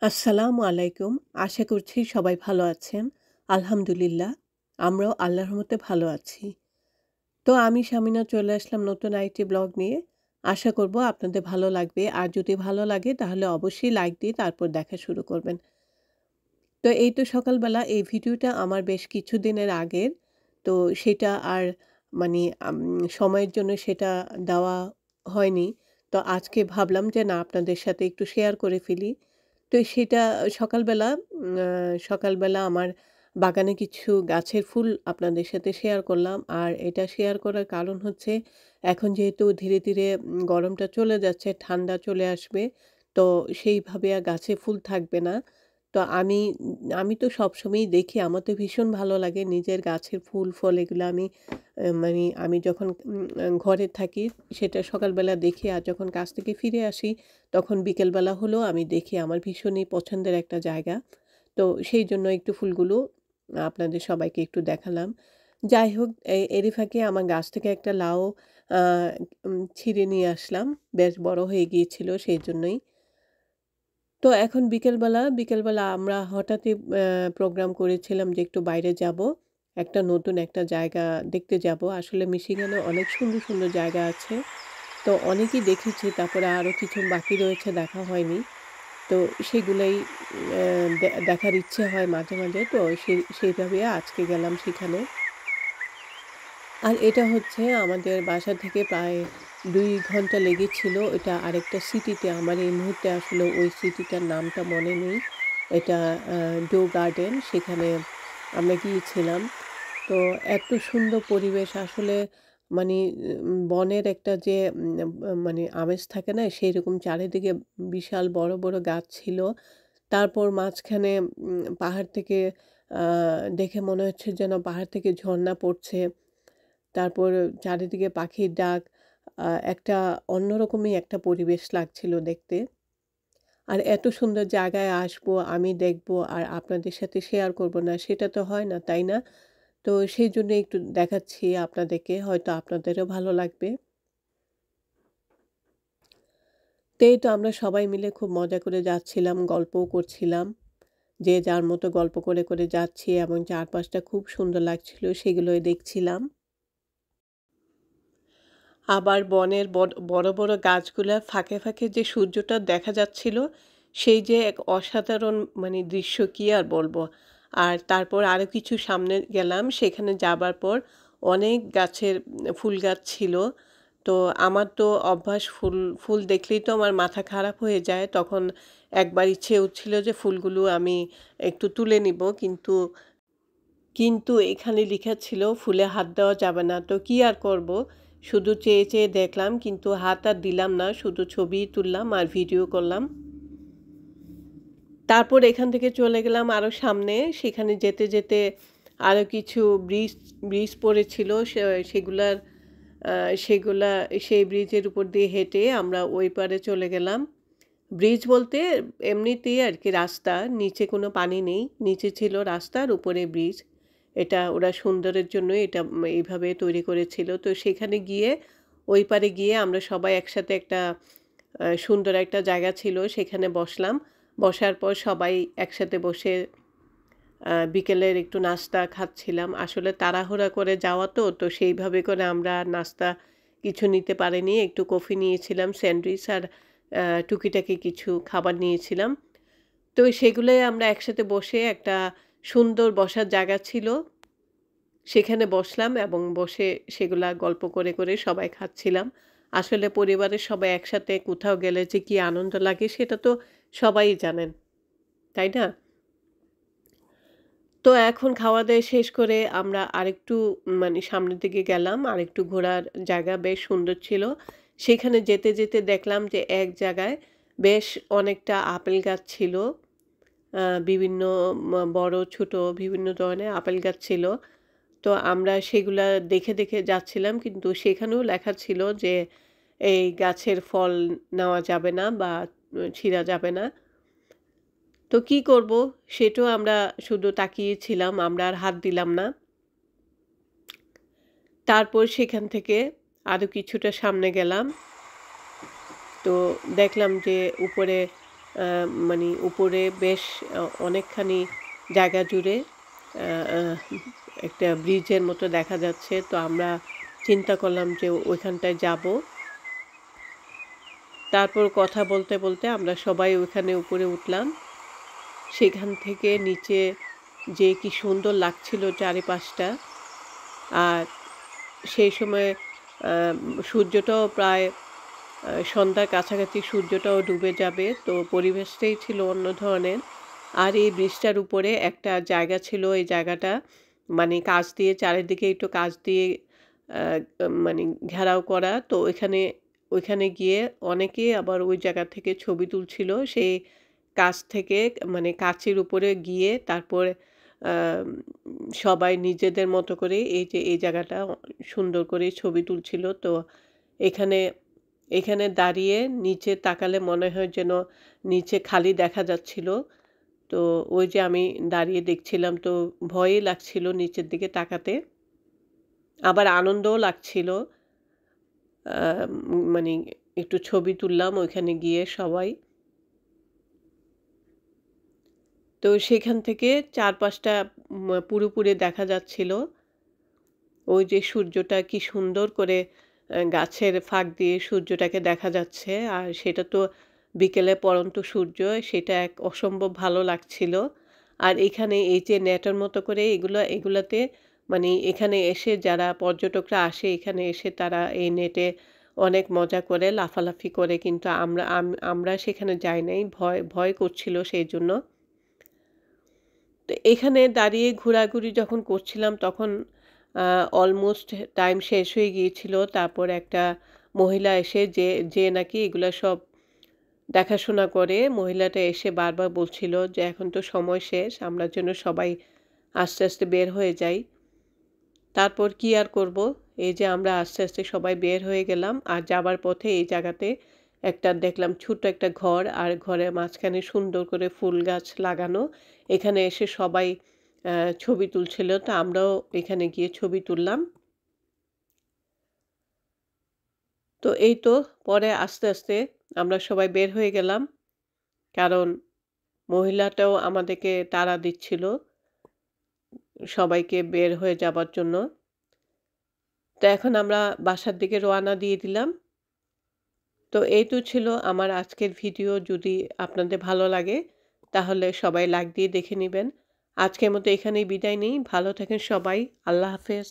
আসসালামু আলাইকুম। আশা করছি সবাই ভালো আছেন। আলহামদুলিল্লাহ, আমরাও আল্লাহর রহমতে ভালো আছি। তো আমি শামিনা চলে আসলাম নতুন আরেকটি ব্লগ নিয়ে। আশা করব আপনাদের ভালো লাগবে। আর যদি ভালো লাগে তাহলে অবশ্যই লাইক দিয়ে তারপর দেখা শুরু করবেন। তো এই তো সকালবেলা এই ভিডিওটা আমার বেশ কিছুদিনের আগের। তো সেটা আর মানে সময়ের জন্য সেটা দেওয়া হয়নি। তো আজকে ভাবলাম যে না আপনাদের সাথে একটু শেয়ার করে ফেলি। তো সেটা সকালবেলা সকালবেলা আমার বাগানে কিছু গাছের ফুল আপনাদের সাথে শেয়ার করলাম। আর এটা শেয়ার করার কারণ হচ্ছে এখন যেহেতু ধীরে, ধীরে গরমটা চলে যাচ্ছে, ঠান্ডা চলে আসবে। তো সেইভাবে আর গাছে ফুল থাকবে না। তো আমি তো সবসময়ই দেখি আমার তো ভীষণ ভালো লাগে নিজের গাছের ফুল ফল এগুলো আমি যখন ঘরে থাকি সেটা সকালবেলা দেখি আর যখন কাজ থেকে ফিরে আসি তখন বিকেলবেলা হলেও আমি দেখি আমার ভীষণই পছন্দের একটা জায়গা। তো সেই জন্য একটু ফুলগুলো আপনাদের সবাইকে একটু দেখালাম। যাই হোক এরই ফাঁকে আমার গাছ থেকে একটা লাউ আ ছিঁড়ে নিয়ে আসলাম। বেশ বড় হয়ে গিয়েছিল সেইজন্যই। তো এখন বিকেলবেলা আমরা হঠাৎই প্রোগ্রাম করেছিলাম যে একটু বাইরে যাবো। একটা নতুন একটা জায়গা দেখতে যাবো। আসলে মিশিগানে অনেক সুন্দর, সুন্দর জায়গা আছে। তো অনেকই দেখেছি। তারপরে আরো কিছু বাকি রয়েছে দেখা হয়নি। তো সেগুলাই দেখার ইচ্ছে হয় মাঝে, মাঝে। তো সেইভাবে আজকে গেলাম সেখানে। আর এটা হচ্ছে আমাদের বাসা থেকে প্রায় ২ ঘন্টা লেগেছিল। এটা আরেকটা সিটিতে আমার এই মুহূর্তে আসলে ওই সিটিটার নামটা মনে নেই। এটা আ ডো গার্ডেন সেখানে আমরা গিয়েছিলাম। তো এত সুন্দর পরিবেশ আসলে মানে বনের একটা যে মানে আমেজ থাকে না? সেইরকম চারিদিকে বিশাল বড়, বড় গাছ ছিল। তারপর মাঝখানে পাহাড় থেকে আ দেখে মনে হচ্ছে যেন পাহাড় থেকে ঝর্ণা পড়ছে। তারপর চারিদিকে পাখির ডাক, একটা অন্যরকমই একটা পরিবেশ লাগছিল দেখতে। আর এত সুন্দর জায়গায় আসবো, আমি দেখবো আর আপনাদের সাথে শেয়ার করব না, সেটা তো হয় না, তাই না? তো সেইজন্য একটু দেখাচ্ছি আপনাদেরকে, হয়তো আপনাদেরও ভালো লাগবে। তো এই তো আমরা সবাই মিলে খুব মজা করে যাচ্ছিলাম, গল্পও করছিলাম। যে যার মতো গল্প করে, করে যাচ্ছি এবং চারপাশটা খুব সুন্দর লাগছিল, সেগুলোই দেখছিলাম। আবার বনের বড়, বড় গাছগুলার ফাঁকে, ফাঁকে যে সূর্যটা দেখা যাচ্ছিল, সেই যে এক অসাধারণ মানে দৃশ্য কি আর বলবো। আর তারপর আরো কিছু সামনে গেলাম, সেখানে যাবার পর অনেক গাছের ফুল গাছ ছিল। তো আমার তো অভ্যাস ফুল দেখলেই তো আমার মাথা খারাপ হয়ে যায়। তখন একবার ইচ্ছে হচ্ছিল যে ফুলগুলো আমি একটু তুলে নিব। কিন্তু এখানে লিখা ছিল ফুলে হাত দেওয়া যাবে না। তো কি আর করব? শুধু চেয়ে, চেয়ে দেখলাম কিন্তু হাত আর দিলাম না। শুধু ছবিই তুললাম আর ভিডিও করলাম। তারপর এখান থেকে চলে গেলাম আরো সামনে। সেখানে যেতে, যেতে আরো কিছু ব্রিজ পড়েছিল। সেগুলার আ সেগুলা সেই ব্রিজের উপর দিয়ে হেঁটে আমরা ওই পারে চলে গেলাম। ব্রিজ বলতে এমনিতেই আরকি রাস্তা। নিচে কোনো পানি নেই। নিচে ছিল রাস্তা আর উপরে ব্রিজ। এটা ওরা সুন্দরের জন্যই এটা এইভাবে তৈরি করেছিল। তো সেখানে গিয়ে ওই পারে গিয়ে আমরা সবাই একসাথে একটা সুন্দর একটা জায়গা ছিল সেখানে বসলাম। বসার পর সবাই একসাথে বসে বিকেলের একটু নাস্তা খাচ্ছিলাম। আসলে তাড়াহুড়া করে যাওয়া তো, তো সেইভাবে করে আমরা নাস্তা কিছু নিতে পারিনি। একটু কফি নিয়েছিলাম, স্যান্ডউইচ আর টুকিটাকি কিছু খাবার নিয়েছিলাম। তো সেগুলোই আমরা একসাথে বসে একটা সুন্দর বসার জায়গা ছিল। সেখানে বসলাম এবং বসে সেগুলা গল্প করে, করে সবাই খাচ্ছিলাম। আসলে পরিবারের সবাই একসাথে কোথাও গেলে যে কি আনন্দ লাগে সেটা তো সবাই জানেন, তাই না? তো এখন খাওয়া-দাওয়া শেষ করে আমরা আরেকটু মানে সামনের দিকে গেলাম। আরেকটু ঘোরার জায়গা বেশ সুন্দর ছিল। সেখানে যেতে, যেতে দেখলাম যে এক জায়গায় বেশ অনেকটা আপেল গাছ ছিল। বিভিন্ন বড় ছোট বিভিন্ন ধরনের আপেল গাছ ছিল। তো আমরা সেগুলা দেখে, দেখে যাচ্ছিলাম। কিন্তু সেখানেও লেখা ছিল যে এই গাছের ফল নেওয়া যাবে না বা ছিঁড়া যাবে না। তো কি করব? সেটাও আমরা শুধু তাকিয়েছিলাম। আমরা আর হাত দিলাম না। তারপর সেখান থেকে আরো কিছুটা সামনে গেলাম। তো দেখলাম যে উপরে মানে উপরে বেশ অনেকখানি জায়গা জুড়ে একটা ব্রিজের মতো দেখা যাচ্ছে। তো আমরা চিন্তা করলাম যে ওইখানটায় যাব। তারপর কথা বলতে বলতে আমরা সবাই ওইখানে উপরে উঠলাম। সেখান থেকে নিচে যে কি সুন্দর লাগছিল চারিপাশটা। আর সেই সময় সূর্যটাও প্রায় সন্ধ্যার কাছাকাছি সূর্যটাও ডুবে যাবে। তো পরিবেশটাই ছিল অন্য ধরনের। আর এই ব্রিজটার উপরে একটা জায়গা ছিল, এই জায়গাটা মানে কাঁচ দিয়ে চারিদিকে একটু কাঁচ দিয়ে আ মানে ঘেরাও করা। তো ওইখানে গিয়ে অনেকেই আবার ওই জায়গা থেকে ছবি তুলছিল। সেই কাছ থেকে মানে কাছের উপরে গিয়ে তারপরে আম সবাই নিজেদের মতো করে এই যে এই জায়গাটা সুন্দর করে ছবি তুলছিল। তো এখানে এখানে দাঁড়িয়ে নিচে তাকালে মনে হয় যেন নিচে খালি দেখা যাচ্ছিল। তো ওই যে আমি দাঁড়িয়ে দেখছিলাম, তো ভয়ই লাগছিল নিচের দিকে তাকাতে। আবার আনন্দও লাগছিল। মানে একটু ছবি তুললাম ওইখানে গিয়ে সবাই। তো সেখান থেকে চারপাশটা পুরোপুরি দেখা যাচ্ছিল। ওই যে সূর্যটা কি সুন্দর করে গাছের ফাঁক দিয়ে সূর্যটাকে দেখা যাচ্ছে। আর সেটা তো বিকেলে পড়ন্ত সূর্য, সেটা এক অসম্ভব ভালো লাগছিল। আর এখানে এই যে নেটের মতো করে এগুলাতে মানে এখানে এসে যারা পর্যটকরা আসে এখানে এসে তারা এই নেটে অনেক মজা করে লাফালাফি করে, কিন্তু আমরা সেখানে যাই নাই। ভয় করছিল সেইজন্য। তো এখানে দাঁড়িয়ে ঘোরাঘুরি যখন করছিলাম তখন অলমোস্ট টাইম শেষ হয়ে গিয়েছিল। তারপর একটা মহিলা এসে যে নাকি এগুলা সব দেখাশোনা করে, মহিলাটা এসে বারবার বলছিল যে এখন তো সময় শেষ, আমরা যেন সবাই আস্তে আস্তে বের হয়ে যাই। তারপর কি আর করব, এই যে আমরা আস্তে আস্তে সবাই বের হয়ে গেলাম। আর যাবার পথে এই জায়গাতে একটা দেখলাম ছোট্ট একটা ঘর, আর ঘরের মাঝখানে সুন্দর করে ফুল গাছ লাগানো। এখানে এসে সবাই ছবি তুলছিল, তো আমরাও এখানে গিয়ে ছবি তুললাম। তো এই তো পরে আস্তে আস্তে আমরা সবাই বের হয়ে গেলাম, কারণ মহিলাটাও আমাদেরকে তাড়া দিচ্ছিল সবাইকে বের হয়ে যাবার জন্য। তো এখন আমরা বাসার দিকে রওনা দিয়ে দিলাম। তো এই তো ছিল আমার আজকের ভিডিও। যদি আপনাদের ভালো লাগে তাহলে সবাই লাইক দিয়ে দেখে নিবেন। আজকের মতো এখানেই বিদায় নিই। ভালো থাকেন সবাই। আল্লাহ হাফেজ।